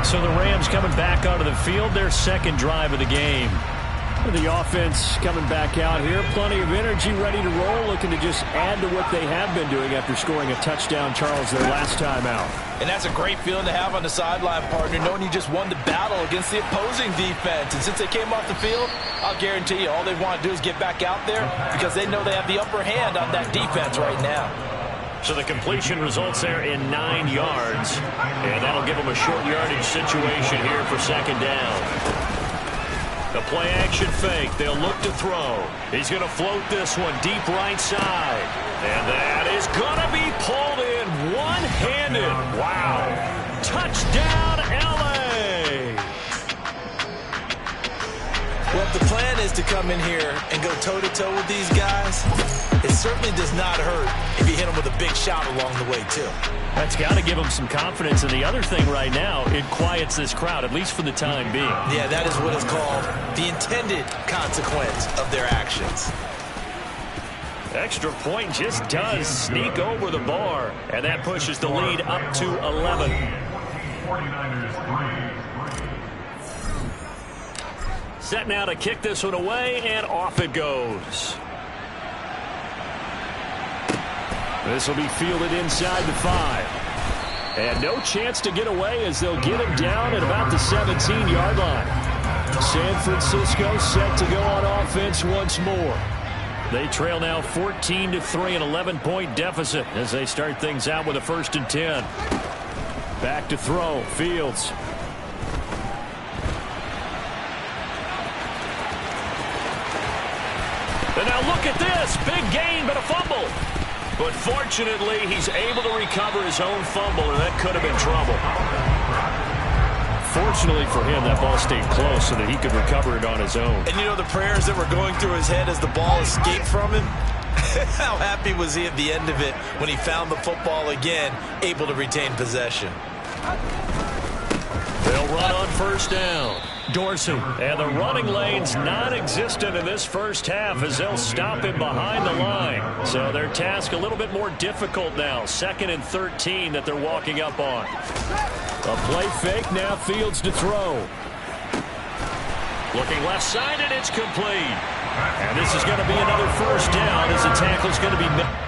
So the Rams coming back onto the field, their second drive of the game. The offense coming back out here. Plenty of energy, ready to roll, looking to just add to what they have been doing after scoring a touchdown, Charles, their last time out. And that's a great feeling to have on the sideline, partner, knowing you just won the battle against the opposing defense. And since they came off the field, I'll guarantee you all they want to do is get back out there because they know they have the upper hand on that defense right now. So the completion results there in 9 yards, and that'll give them a short yardage situation here for second down. The play-action fake. They'll look to throw. He's going to float this one deep right side. And that is going to be pulled in one-handed. Wow. Touchdown, L.A. Well, if the plan is to come in here and go toe-to-toe with these guys, it certainly does not hurt if you hit them with a big shot along the way, too. That's got to give them some confidence. And the other thing right now, it quiets this crowd, at least for the time being. Yeah, that is what is called the intended consequence of their actions. Extra point just does sneak over the bar, and that pushes the lead up to 11. 49ers 3. Set now to kick this one away, and off it goes. This will be fielded inside the 5. And no chance to get away as they'll get him down at about the 17-yard line. San Francisco set to go on offense once more. They trail now 14-3, an 11-point deficit as they start things out with a 1st and 10. Back to throw, Fields. And now look at this, big gain but a fumble. But fortunately, he's able to recover his own fumble, and that could have been trouble. Fortunately for him, that ball stayed close so that he could recover it on his own. And you know the prayers that were going through his head as the ball escaped from him? How happy was he at the end of it when he found the football again, able to retain possession? They'll run on 1st down. Dorsey, and the running lane's non-existent in this first half as they'll stop him behind the line. So their task a little bit more difficult now. 2nd and 13 that they're walking up on. A play fake, now Fields to throw. Looking left side, and it's complete. And this is going to be another 1st down as the tackle's going to be made.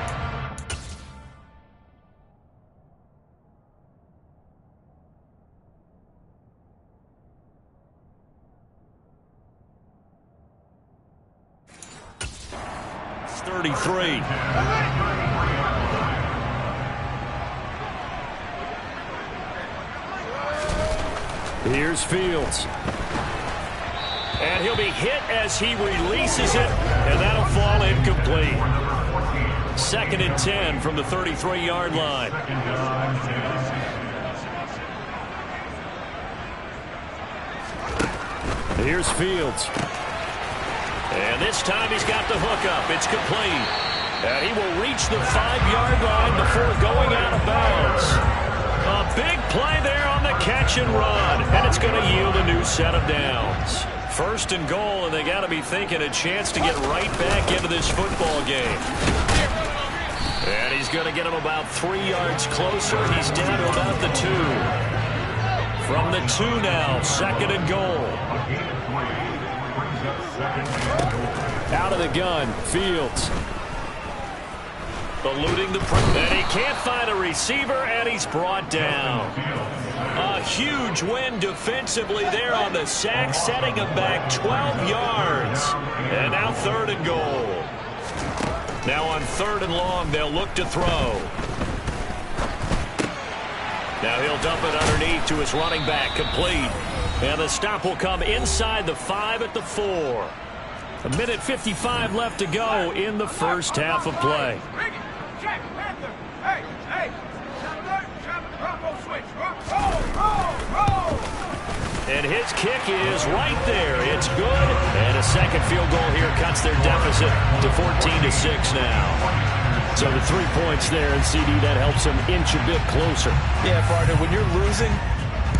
Here's Fields. And he'll be hit as he releases it, and that'll fall incomplete. 2nd and 10 from the 33-yard line. Here's Fields. And this time he's got the hookup. It's complete. And he will reach the 5-yard line before going out of bounds. A big play there on the catch and run. And it's going to yield a new set of downs. 1st and goal, and they got to be thinking a chance to get right back into this football game. And he's going to get him about 3 yards closer. He's down to about the 2. From the 2 now, 2nd and goal. Out of the gun, Fields. Eluding the pressure. And he can't find a receiver, and he's brought down. A huge win defensively there on the sack, setting him back 12 yards. And now 3rd and goal. Now on 3rd and long, they'll look to throw. Now he'll dump it underneath to his running back, complete. And the stop will come inside the 5 at the 4. 1:55 left to go in the first half of play. And his kick is right there. It's good. And a second field goal here cuts their deficit to 14-6 now. So the 3 points there, and CD, that helps them inch a bit closer. Yeah, partner, when you're losing,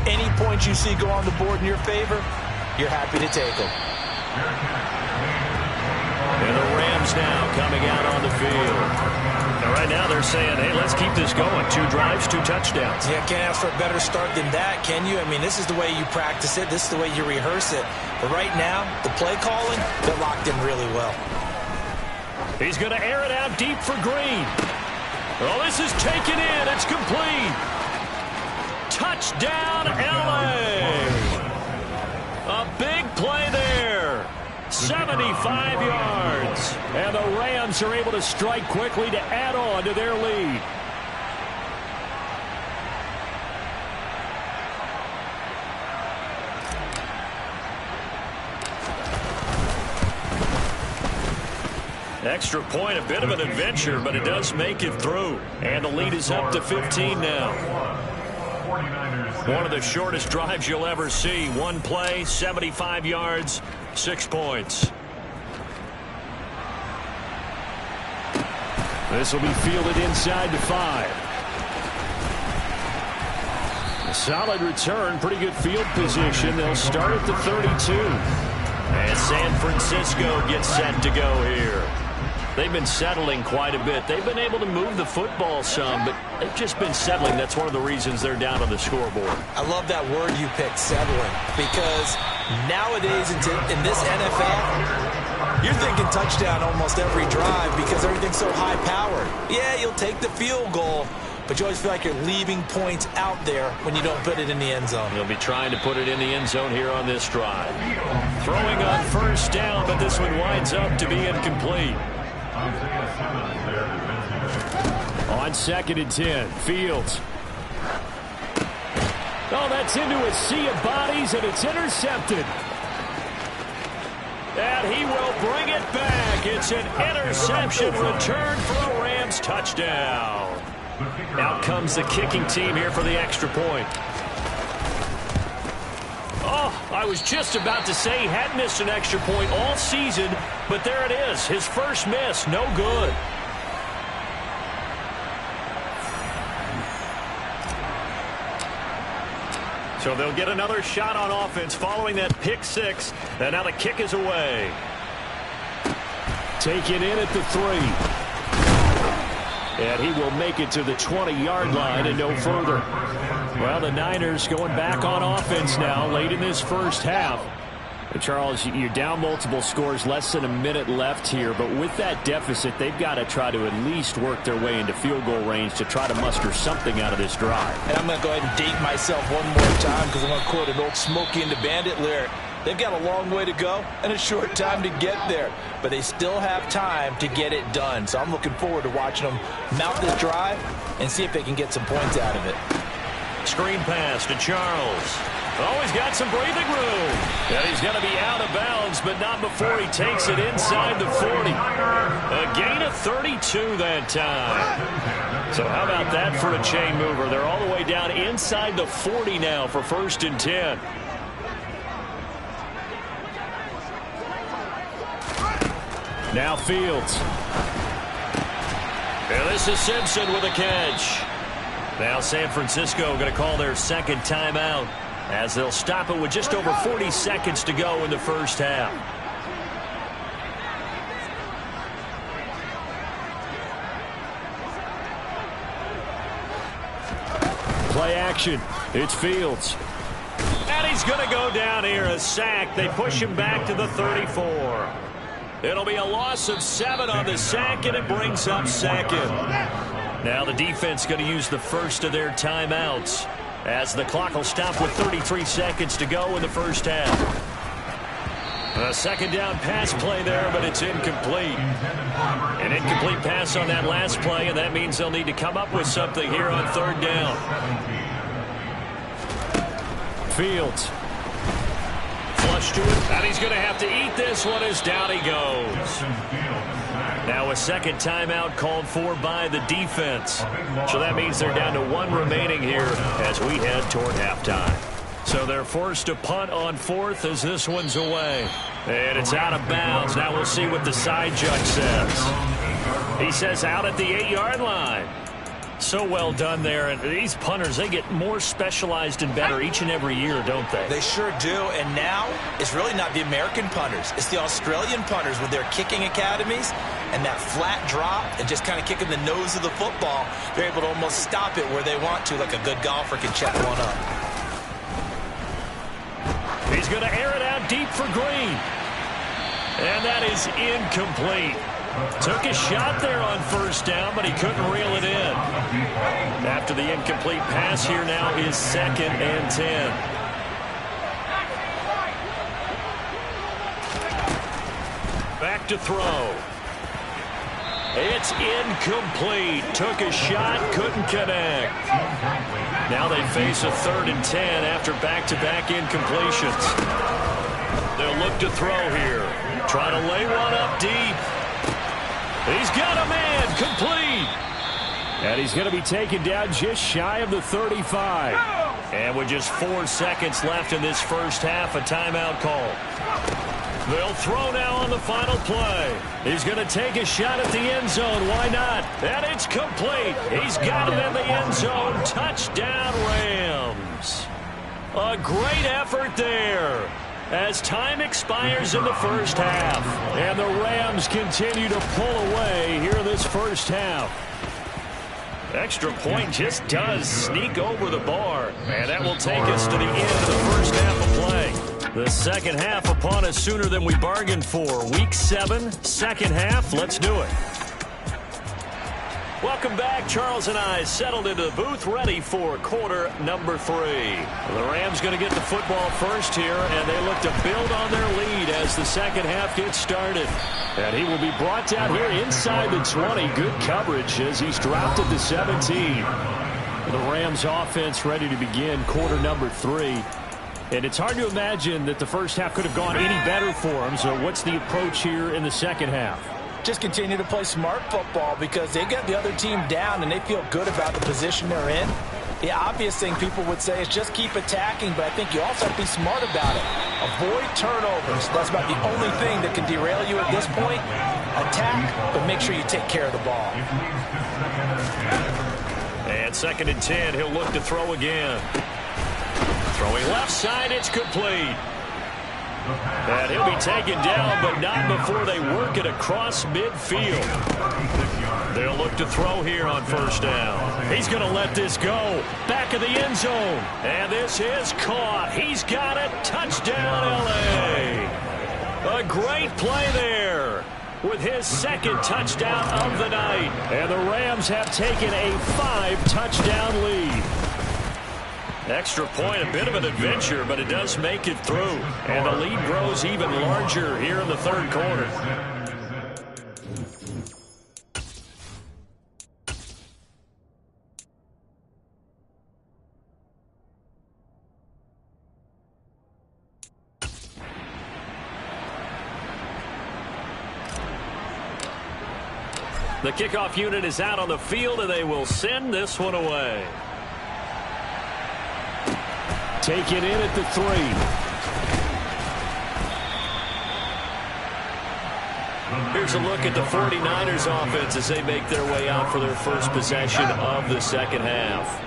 any points you see go on the board in your favor, you're happy to take them. And the Rams now coming out on the field. Now, right now they're saying, hey, let's keep this going. 2 drives, 2 touchdowns. Yeah, can't ask for a better start than that, can you? I mean, this is the way you practice it. This is the way you rehearse it. But right now, the play calling, they're locked in really well. He's going to air it out deep for Green. Oh, this is taken in. It's complete. Touchdown, L.A. A big play there. 75 yards. And the Rams are able to strike quickly to add on to their lead. Extra point, a bit of an adventure, but it does make it through. And the lead is up to 15 now. One of the shortest drives you'll ever see. 1 play, 75 yards, 6 points. This will be fielded inside the 5. A solid return, pretty good field position. They'll start at the 32. And San Francisco gets set to go here. They've been settling quite a bit. They've been able to move the football some, but they've just been settling. That's one of the reasons they're down on the scoreboard. I love that word you picked, settling, because nowadays in this NFL, you're thinking touchdown almost every drive because everything's so high-powered. Yeah, you'll take the field goal, but you always feel like you're leaving points out there when you don't put it in the end zone. He'll be trying to put it in the end zone here on this drive. Throwing on first down, but this one winds up to be incomplete. On 2nd and 10, Fields. Oh, that's into a sea of bodies, and it's intercepted. And he will bring it back. It's an interception return for a Rams touchdown. Out comes the kicking team here for the extra point. Oh, I was just about to say he hadn't missed an extra point all season, but there it is. His first miss, no good. So they'll get another shot on offense following that pick 6. And now the kick is away. Taken in at the 3. And he will make it to the 20-yard line and no further. Well, the Niners going back on offense now late in this first half. Charles, you're down multiple scores, less than a minute left here, but with that deficit, they've got to try to at least work their way into field goal range to try to muster something out of this drive. And I'm going to go ahead and date myself one more time because I'm going to quote an old Smokey and the Bandit lyric. They've got a long way to go and a short time to get there, but they still have time to get it done. So I'm looking forward to watching them mount this drive and see if they can get some points out of it. Screen pass to Charles. Oh, he's got some breathing room. And he's going to be out of bounds, but not before he takes it inside the 40. A gain of 32 that time. So how about that for a chain mover? They're all the way down inside the 40 now for 1st and 10. Now Fields. And this is Simpson with a catch. Now San Francisco going to call their 2nd timeout as they'll stop it with just over 40 seconds to go in the first half. Play action. It's Fields. And he's going to go down here, a sack. They push him back to the 34. It'll be a loss of 7 on the sack, and it brings up 2nd. Now the defense going to use the first of their timeouts as the clock will stop with 33 seconds to go in the first half. A 2nd down pass play there, but it's incomplete. An incomplete pass on that last play, and that means they'll need to come up with something here on 3rd down. Fields. Flush to it, and he's going to have to eat this one as down he goes. Now a 2nd timeout called for by the defense. So that means they're down to 1 remaining here as we head toward halftime. So they're forced to punt on 4th as this one's away. And it's out of bounds. Now we'll see what the side judge says. He says out at the 8-yard line. so well done there. And these punters, they get more specialized and better each and every year, don't they? They sure do. And now it's really not the American punters. It's the Australian punters with their kicking academies and that flat drop and just kind of kicking the nose of the football. They're able to almost stop it where they want to, like a good golfer can check one up. He's going to air it out deep for Green. And that is incomplete. Took a shot there on first down, but he couldn't reel it in. After the incomplete pass, here now is 2nd and 10. Back to throw. It's incomplete. Took a shot, couldn't connect. Now they face a 3rd and 10 after back-to-back incompletions. They'll look to throw here. Trying to lay one up deep. He's got a man, complete. And he's going to be taken down just shy of the 35. And with just 4 seconds left in this first half, a timeout call. They'll throw now on the final play. He's going to take a shot at the end zone. Why not? And it's complete. He's got it in the end zone. Touchdown, Rams. A great effort there as time expires in the first half. And the Rams continue to pull away here in this first half. Extra point just does sneak over the bar. And that will take us to the end of the first half of play. The second half upon us sooner than we bargained for. Week 7, second half. Let's do it. Welcome back. Charles and I settled into the booth, ready for quarter number 3. The Rams going to get the football first here, and they look to build on their lead as the second half gets started. And he will be brought down here inside the 20. Good coverage as he's dropped at the 17. The Rams offense ready to begin quarter number 3. And it's hard to imagine that the first half could have gone any better for them. So what's the approach here in the second half? Just continue to play smart football because they got the other team down and they feel good about the position they're in. The obvious thing people would say is just keep attacking, but I think you also have to be smart about it. Avoid turnovers. That's about the only thing that can derail you at this point. Attack, but make sure you take care of the ball. And 2nd and 10, he'll look to throw again. Throwing left side, it's complete. And he'll be taken down, but not before they work it across midfield. They'll look to throw here on first down. He's going to let this go. Back of the end zone. And this is caught. He's got it. Touchdown, L.A. A great play there with his 2nd touchdown of the night. And the Rams have taken a 5-touchdown lead. Extra point, a bit of an adventure, but it does make it through. And the lead grows even larger here in the third quarter. The kickoff unit is out on the field, and they will send this one away. Take it in at the 3. Here's a look at the 49ers offense as they make their way out for their first possession of the second half.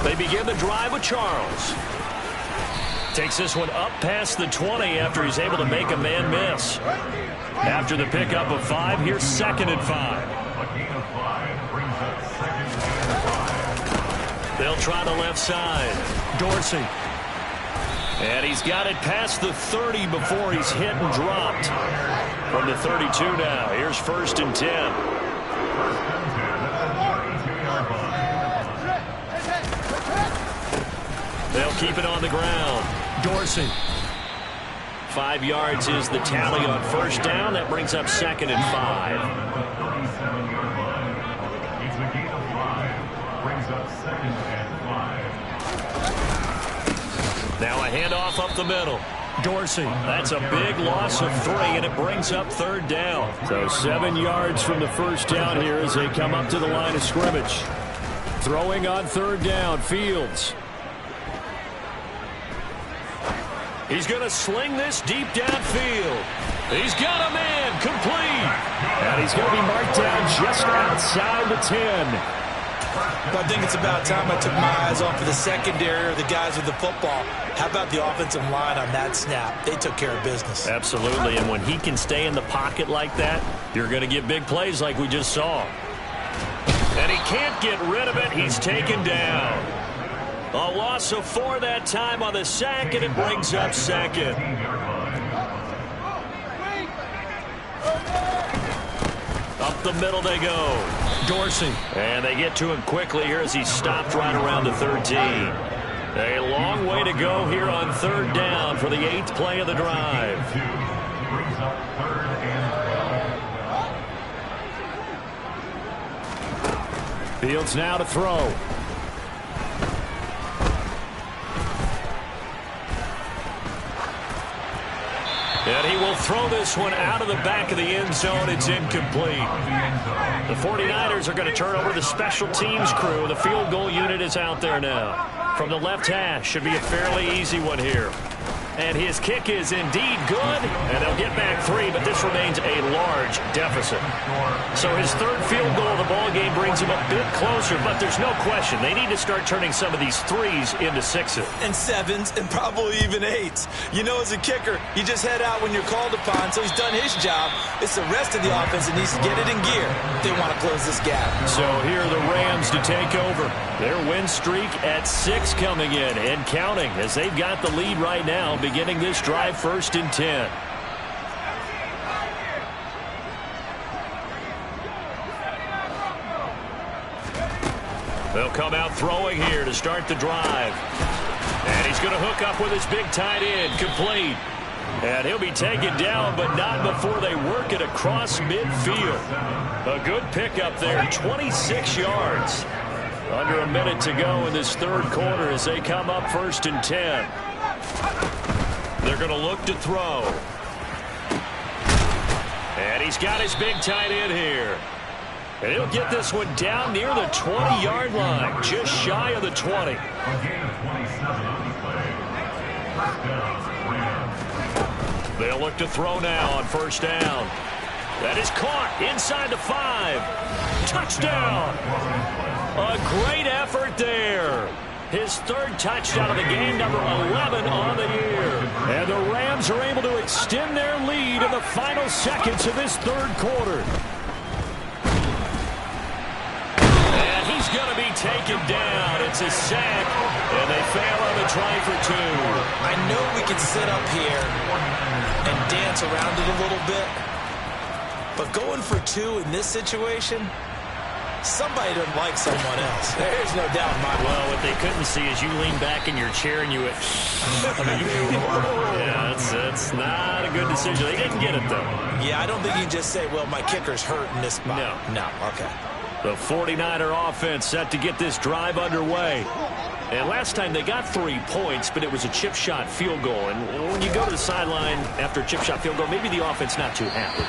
They begin the drive with Charles. Takes this one up past the 20 after he's able to make a man miss. After the pickup of 5, here's 2nd and 5. They'll try the left side. Dorsey. And he's got it past the 30 before he's hit and dropped. From the 32 now. Here's 1st and 10. They'll keep it on the ground. Dorsey. 5 yards is the tally on first down. That brings up 2nd and 5. Now a handoff up the middle. Dorsey. That's a big loss of 3, and it brings up 3rd down. So 7 yards from the first down here as they come up to the line of scrimmage. Throwing on 3rd down, Fields. He's going to sling this deep downfield. He's got a man, complete. And he's going to be marked down just outside the 10. I think it's about time I took my eyes off of the secondary or the guys with the football. How about the offensive line on that snap? They took care of business. Absolutely, and when he can stay in the pocket like that, you're going to get big plays like we just saw. And he can't get rid of it. He's taken down. A loss of 4 that time on the sack, and it brings up second. Up the middle they go. Dorsey. And they get to him quickly here as he stopped right around the 13. A long way to go here on 3rd down for the 8th play of the drive. Fields now to throw. And he will throw this one out of the back of the end zone. It's incomplete. The 49ers are going to turn over to the special teams crew. The field goal unit is out there now. From the left hash, should be a fairly easy one here. And his kick is indeed good, and they'll get back 3, but this remains a large deficit. So his 3rd field goal of the ball game brings him a bit closer, but there's no question they need to start turning some of these 3s into 6s. And 7s, and probably even 8s. You know, as a kicker, you just head out when you're called upon, so he's done his job. It's the rest of the offense that needs to get it in gear if they want to close this gap. So here are the Rams to take over. Their win streak at 6 coming in and counting as they've got the lead right now, beginning this drive 1st and 10. They'll come out throwing here to start the drive. And he's going to hook up with his big tight end, complete. And he'll be taken down, but not before they work it across midfield. A good pickup there, 26 yards. Under a minute to go in this 3rd quarter as they come up 1st and 10. They're going to look to throw. And he's got his big tight end here. And he'll get this one down near the 20-yard line, just shy of the 20. They'll look to throw now on 1st down. That is caught inside the 5. Touchdown! A great effort there. His 3rd touchdown of the game, number 11 on the year. And the Rams are able to extend their lead in the final seconds of this 3rd quarter. And he's going to be taken down. It's a sack, and they fail on the try for 2. I know we can sit up here and dance around it a little bit, but going for 2 in this situation, somebody doesn't like someone else. There's no doubt in my mind. Well, what they couldn't see is you lean back in your chair and you went, yeah, that's not a good decision. They didn't get it, though. Yeah, I don't think you can just say, well, my kicker's hurt in this spot. No, okay. The 49er offense set to get this drive underway. And last time they got 3 points, but it was a chip shot field goal. And when you go to the sideline after a chip shot field goal, maybe the offense not too happy.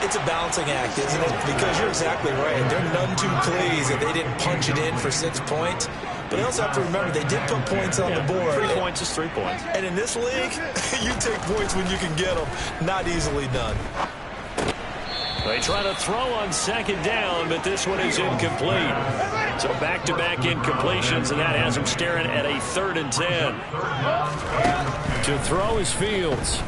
It's a balancing act, isn't it? Because you're exactly right. They're none too pleased that they didn't punch it in for 6 points. But they also have to remember they did put points on the board. 3 points is 3 points. And in this league, you take points when you can get them. Not easily done. They try to throw on 2nd down, but this one is incomplete. So back-to-back incompletions, and that has them staring at a 3rd and 10. To throw is Fields.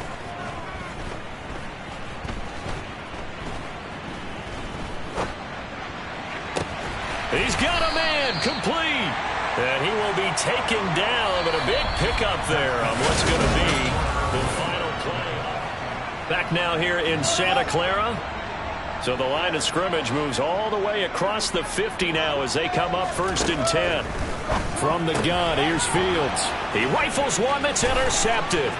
He's got a man, complete. And he will be taken down, but a big pickup there on what's going to be the final play. Back now here in Santa Clara. So the line of scrimmage moves all the way across the 50 now as they come up 1st and 10. From the gun, here's Fields. He rifles one that's intercepted.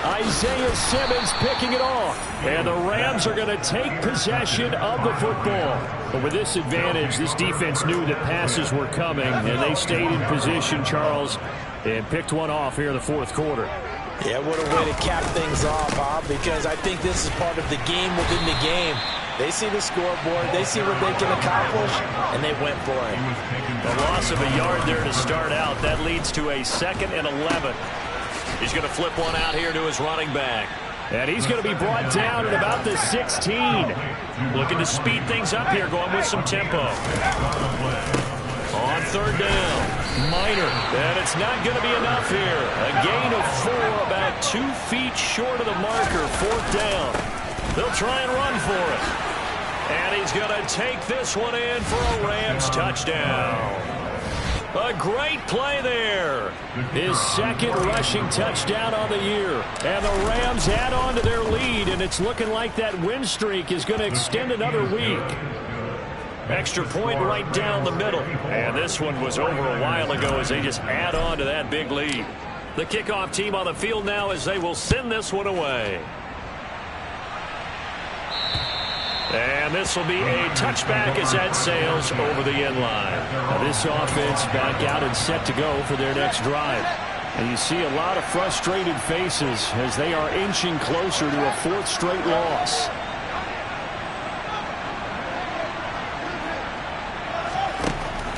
Isaiah Simmons picking it off. And the Rams are going to take possession of the football. But with this advantage, this defense knew that passes were coming, and they stayed in position, Charles, and picked one off here in the 4th quarter. Yeah, what a way to cap things off, Bob, because I think this is part of the game within the game. They see the scoreboard, they see what they can accomplish, and they went for it. A loss of a yard there to start out. That leads to a 2nd and 11. He's going to flip one out here to his running back. And he's going to be brought down at about the 16. Looking to speed things up here, going with some tempo. On third down, Minor. And it's not going to be enough here. A gain of 4, about 2 feet short of the marker. Fourth down. They'll try and run for it. And he's going to take this one in for a Rams touchdown. A great play there. His second rushing touchdown on the year. And the Rams add on to their lead, and it's looking like that win streak is going to extend another week. Extra point right down the middle. And this one was over a while ago as they just add on to that big lead. The kickoff team on the field now as they will send this one away. And this will be a touchback as that sails over the end line. Now this offense back out and set to go for their next drive. And you see a lot of frustrated faces as they are inching closer to a 4th straight loss.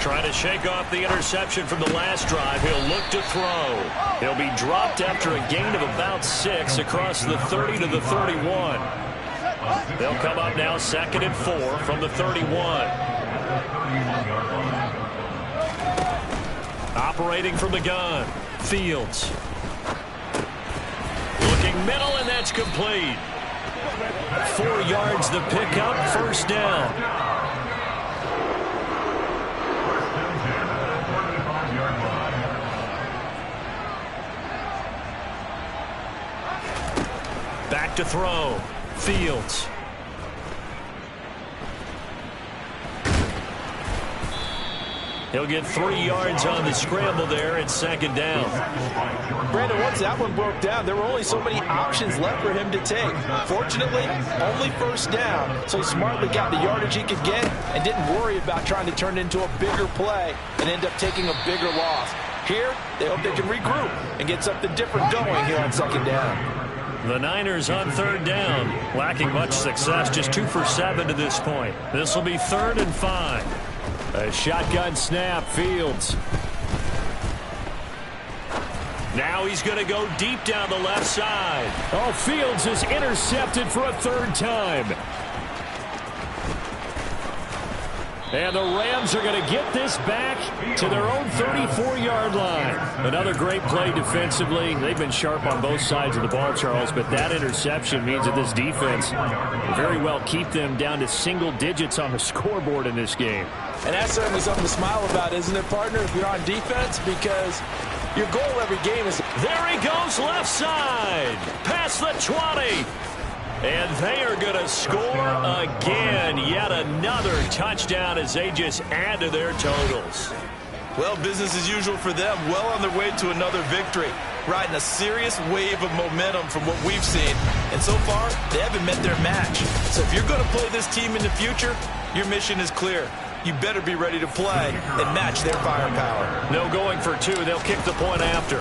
Trying to shake off the interception from the last drive. He'll look to throw. He'll be dropped after a gain of about 6 across the 30 to the 31. They'll come up now 2nd and 4 from the 31. Operating from the gun, Fields. Looking middle, and that's complete. 4 yards the pickup, first down. Back to throw. Fields. He'll get 3 yards on the scramble there at 2nd down. Brandon, once that one broke down, there were only so many options left for him to take. Fortunately, only first down, so he smartly got the yardage he could get and didn't worry about trying to turn it into a bigger play and end up taking a bigger loss. Here, they hope they can regroup and get something different going here on 2nd down. The Niners on 3rd down, lacking much success, just 2 for 7 to this point. This will be 3rd and 5. A shotgun snap, Fields. Now he's going to go deep down the left side. Oh, Fields is intercepted for a 3rd time. And the Rams are going to get this back to their own 34-yard line. Another great play defensively. They've been sharp on both sides of the ball, Charles, but that interception means that this defense will very well keep them down to single digits on the scoreboard in this game. And that's certainly something to smile about, isn't it, partner, if you're on defense? Because your goal every game is... There he goes left side. Past the 20. And they are going to score again. Yet another touchdown as they just add to their totals. Well, business as usual for them. Well on their way to another victory. Riding a serious wave of momentum from what we've seen. And so far, they haven't met their match. So if you're going to play this team in the future, your mission is clear. You better be ready to play and match their firepower. No going for 2. They'll kick the point after.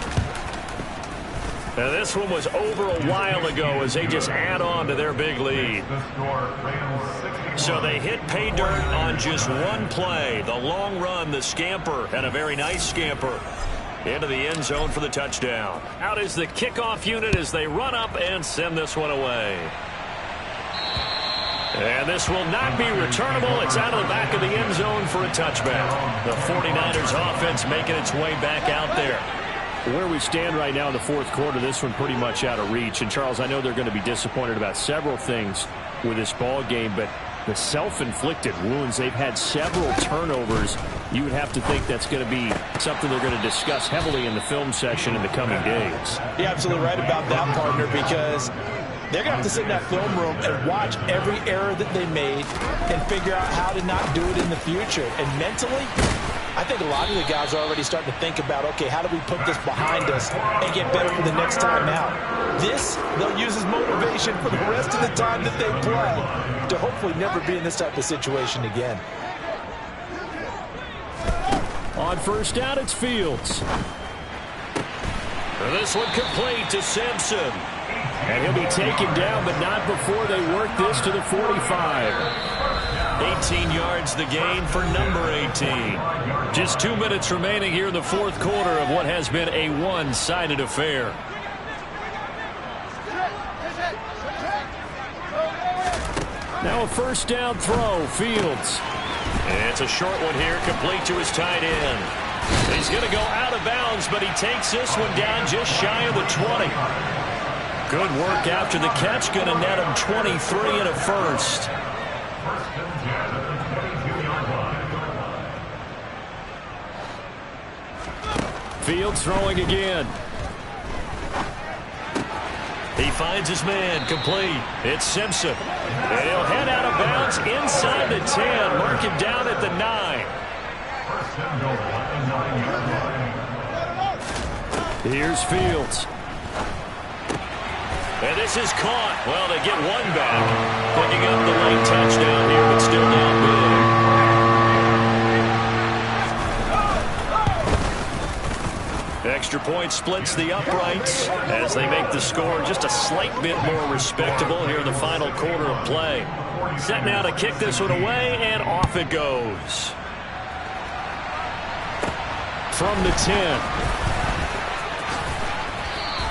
Now this one was over a while ago as they just add on to their big lead. So they hit pay dirt on just one play. The long run, the scamper, and a very nice scamper into the end zone for the touchdown. Out is the kickoff unit as they run up and send this one away. And this will not be returnable. It's out of the back of the end zone for a touchback. The 49ers offense making its way back out there. Where we stand right now in the 4th quarter, this one pretty much out of reach. And, Charles, I know they're going to be disappointed about several things with this ball game, but the self-inflicted wounds, they've had several turnovers. You would have to think that's going to be something they're going to discuss heavily in the film session in the coming days. You're absolutely right about that, partner, because they're going to have to sit in that film room and watch every error that they made and figure out how to not do it in the future. And mentally, I think a lot of the guys are already starting to think about, okay, how do we put this behind us and get better for the next time out? This, they'll use as motivation for the rest of the time that they play to hopefully never be in this type of situation again. On first down, it's Fields. This one complete to Simpson. And he'll be taken down, but not before they work this to the 45. 18 yards the gain for number 18. Just 2 minutes remaining here in the 4th quarter of what has been a one-sided affair. Now a first down throw, Fields. And it's a short one here, complete to his tight end. He's going to go out of bounds, but he takes this one down just shy of the 20. Good work after the catch, going to net him 23 and a first. Fields throwing again. He finds his man, complete. It's Simpson. And he'll head out of bounds inside the 10. Mark him down at the 9. Here's Fields. And this is caught. Well, they get one back. Picking up the late touchdown here, but still down big. Extra point splits the uprights as they make the score just a slight bit more respectable here in the final quarter of play. Set now to kick this one away, and off it goes. From the 10.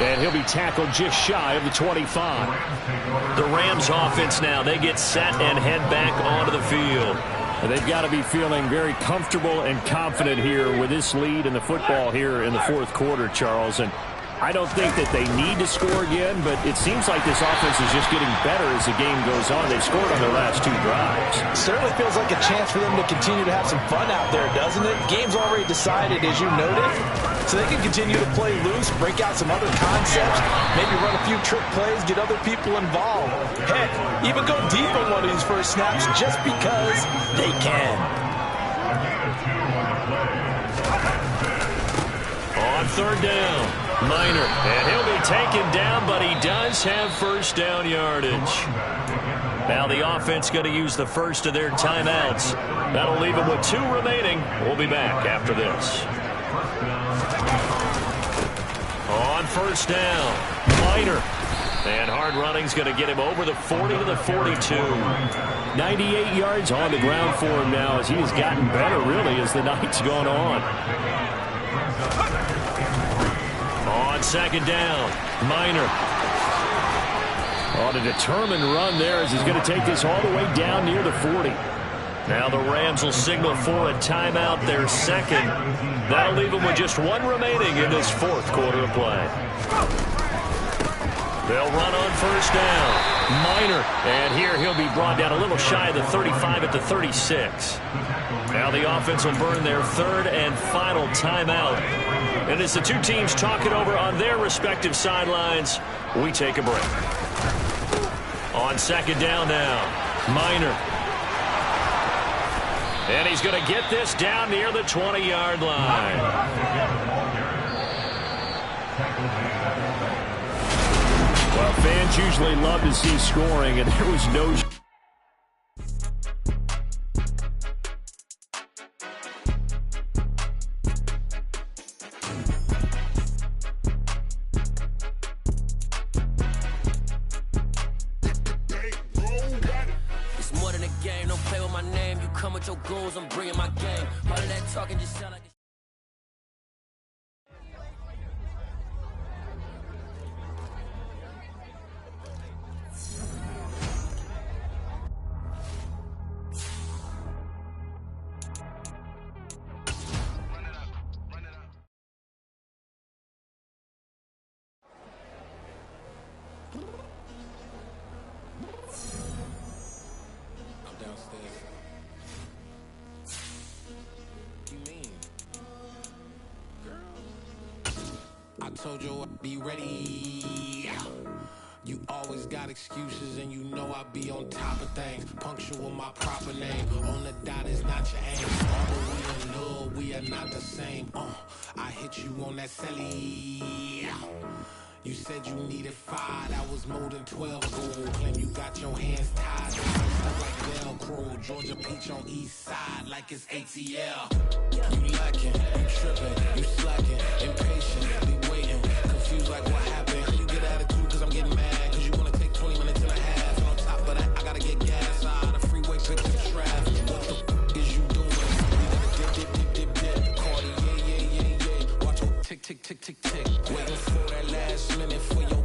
And he'll be tackled just shy of the 25. The Rams offense now, they get set and head back onto the field. They've got to be feeling very comfortable and confident here with this lead in the football here in the fourth quarter, Charles. And I don't think that they need to score again, but it seems like this offense is just getting better as the game goes on. They've scored on their last 2 drives. Certainly feels like a chance for them to continue to have some fun out there, doesn't it? Game's already decided, as you noted, so they can continue to play loose, break out some other concepts, maybe run a few trick plays, get other people involved. Heck, even go deep on one of these first snaps just because they can. On third down, Minor, and he'll be taken down, but he does have first down yardage. Now the offense going to use the first of their timeouts. That'll leave them with 2 remaining. We'll be back after this. On first down, Minor. And hard running's going to get him over the 40 to the 42. 98 yards on the ground for him now as he has gotten better, really, as the night's gone on. On second down, Minor. On a determined run there as he's going to take this all the way down near the 40. Now the Rams will signal for a timeout, their second. That'll leave them with just 1 remaining in this fourth quarter of play. They'll run on first down. Minor. And here he'll be brought down a little shy of the 35 at the 36. Now the offense will burn their third and final timeout. And as the 2 teams talk it over on their respective sidelines, we take a break. On second down now, Minor. And he's going to get this down near the 20-yard line. Well, fans usually love to see scoring, and there was no... It's more than a game, don't play with my name. You come with your goals, I'm bringing my game. All of that talking just sound like... I told you I'd be ready. You always got excuses and you know I be on top of things. Punctual my proper name. On the dot is not your aim. Although we in love, we are not the same. I hit you on that celly. You said you needed 5, that was more than 12 gold. Claim you got your hands tied. Stuff like Velcro, Georgia Peach on east side like it's ATL. You lacking, you tripping, you slacking, impatient, be waiting, confused like what happened. You get attitude cause I'm getting mad, cause you wanna take 20 minutes and a half. And on top of that, I gotta get gas out of the freeway, pick the traffic. What the f is you doing? We gotta dip, Cardi, yeah. Watch your tick, tick, tick, tick, tick. Waiting for that last minute for your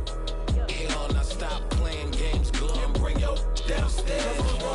hell. Now stop playing games, go and bring your downstairs.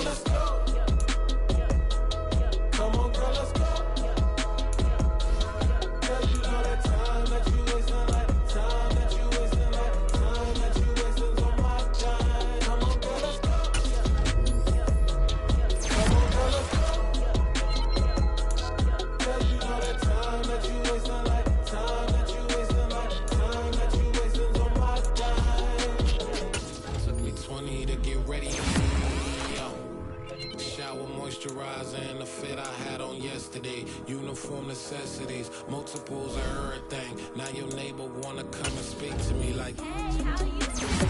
shower, moisturizer, and the fit I had on yesterday. Uniform necessities, multiples of everything. Now your neighbor wanna come and speak to me like, Hey, how you doing?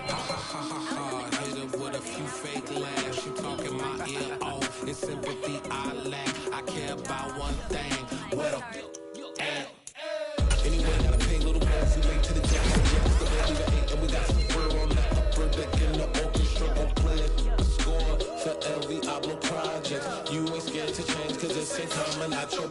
ha ha ha ha ha. Hit her with a few fake laughs. She talking my ear off. It's sympathy I lack. I care about one thing. Well, anyway, gotta pay little boys. We late to the jack. The baby got 8 and we got some fur on the upper deck in the orchestra. Gon' play it. Score for every album project. You ain't scared to change 'cause it's ain't coming out your